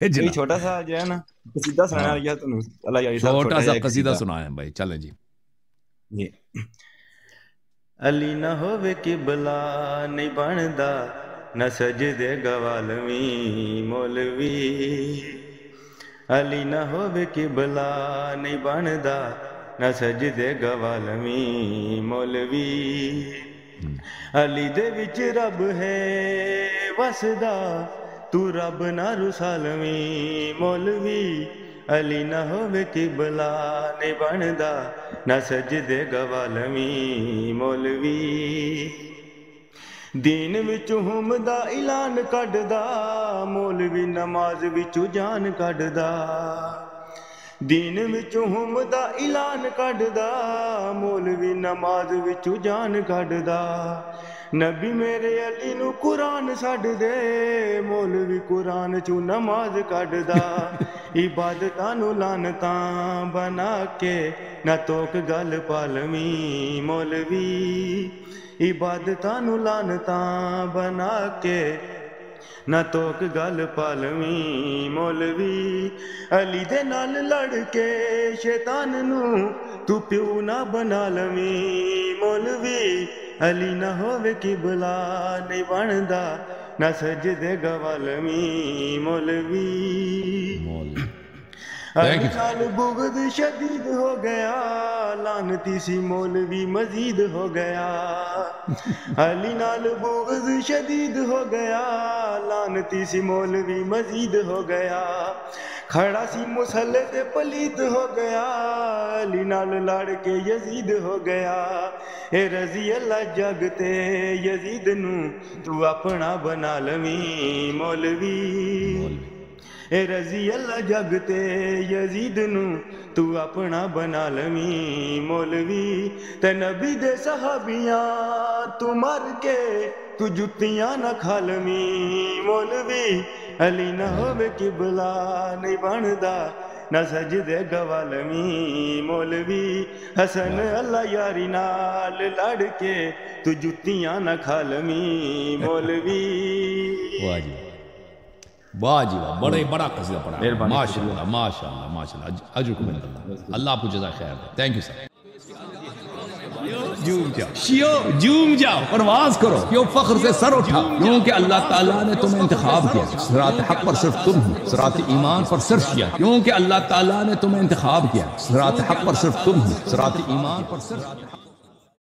کوئی چھوٹا سا جو ہے نا قصیدہ سنانا لگا تو اللہ یاری صاحب چھوٹا سا قصیدہ سنائیں بھائی، چلیں جی. علی نہ ہووے قبلہ نہیں بندا نہ سجدے گوالویں مولوی، علی نہ ہووے قبلہ نہیں بندا نہ سجدے گوالویں مولوی، علی دے وچ رب ہے وسدا تو رب نہ رسالویں مولوی، علی نہ ہووے قبلہ نہیں بندا نہ سجدے گوالویں مولوی، دین وچوں ہم دا اعلان کڈدا مولوی نماز وچوں جان کڈدا، دین وچوں ہم دا اعلان کڈدا مولوی نماز وچوں جان کڈدا، نبی میرے علی نو قرآن سڈ دے مولوی قرآن چوں نماز کڈدا، عبادتاں نو لعنتاں بنا کے نہ توک گل پالویں مولوی، عبادتاں نو لعنتاں بنا کے نہ توک گل پالویں مولوی، علی دے نال لڑ کے شیطان نو تو پیو نہ بنا لویں مولوی، علی نہ ہووے قبلہ نہیں بندا نہ سجدے گوالویں مولوی، علی نال بغض شدید ہو گیا لعنتی سی مولوی مزید ہو گیا، علی نال بغض شدید ہو گیا لعنتی سی مولوی مزید ہو گیا، کھڑا سی مسلح تے پلیت ہو گیا علی نال لڑ کے یزید ہو گیا، اے رضی اللہ جگ تے یزید نو تو اپنا بنا لویں مولوی، اے رضی اللہ جگ تے یزید نو تو اپنا بنا لویں مولوی، تے نبی دے صحابیاں تو مر کے تو جتیاں نہ کھا لویں مولوی، علی نہ ہووے قبلہ نہیں بندا نہ سجدے گوالویں مولوی، حسن اللہ یاری نال لڑ کے تو جتیاں نہ کھا لویں مولوی۔ واہ جی واہ جی واہ، بڑا قصیدہ پڑھا، ماشاء اللہ ماشاء اللہ ماشاء اللہ، اجرکم عند اللہ، اللہ آپ کو جزائے خیر دے. Thank you sir. جھوم جاؤ پرواز کرو، کیوں فخر سے سر اٹھا، کیونکہ اللہ تعالیٰ نے تمہیں انتخاب کیا، صراط حق پر صرف تم ہو، صراط ایمان پر صرف کیا، کیونکہ اللہ تعالیٰ نے تمہیں انتخاب کیا، صراط حق پر صرف تم ہو، صراط ایمان پر صرف